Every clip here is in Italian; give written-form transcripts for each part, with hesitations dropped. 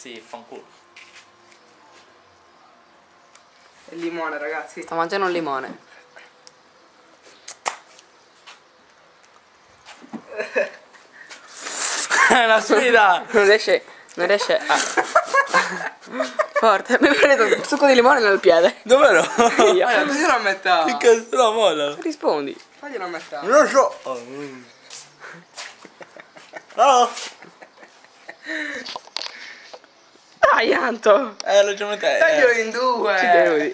Sì, fanculo. Il limone, ragazzi. Sto mangiando un limone. È la sfida! Non riesce a... Forte, mi hai preso un succo di limone nel piede. Dov'ero? Io. Faglielo a metà. Che cazzo la molla? Rispondi. Faglielo a metà. Non lo so. No! Dai, Anto. Ragione te. Taglialo in due. Ci devi.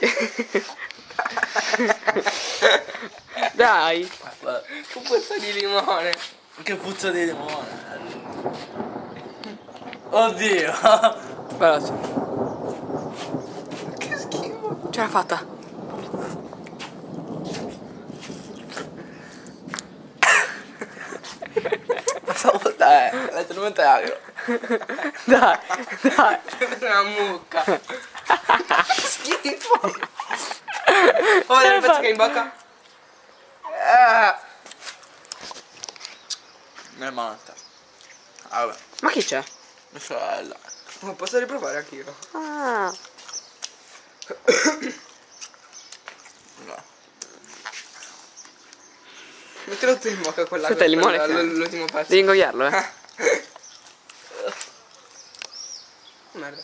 Dai. Che puzza di limone. Che puzza di limone. Oddio. Veloce. Che schifo. Ce l'ha fatta. Letteralmente agro. Dai. È una mucca. Schifo. Fa vedere il pezzo che è in bocca. Mia matta. Vabbè, Ma chi c'è? mia sorella. Ma posso riprovare anch'io? Ah. No. Mettelo tu in bocca quella. Aspetta, il limone l'ultimo pezzo. Devi ingoiarlo, eh. Merda.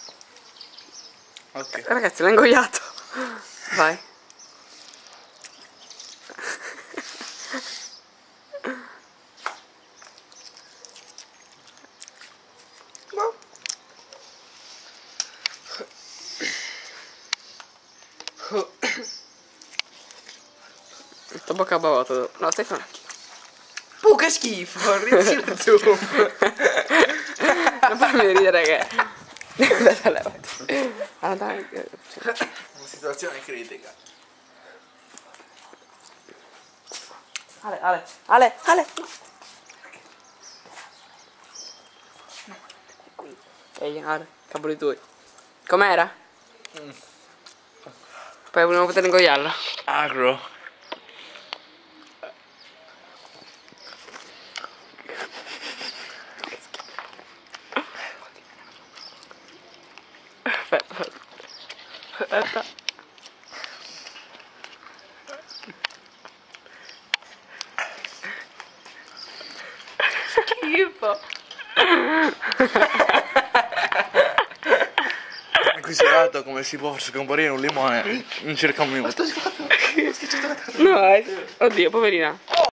Ok. Ragazzi, l'ho ingoiato. Vai. Sto bocca a bavotto. No, stai facendo. Che schifo, ridici il zoom. Non farmi ridere che... Ah, dai. Una situazione critica. Ale. Ehi, Ale, cavoli tuoi. Com'era? Poi volevo poter ingoiarlo. Agro. Aspetta. Schifo. Ho considerato come si può scomparire un limone in circa un minuto. No, oddio, poverina.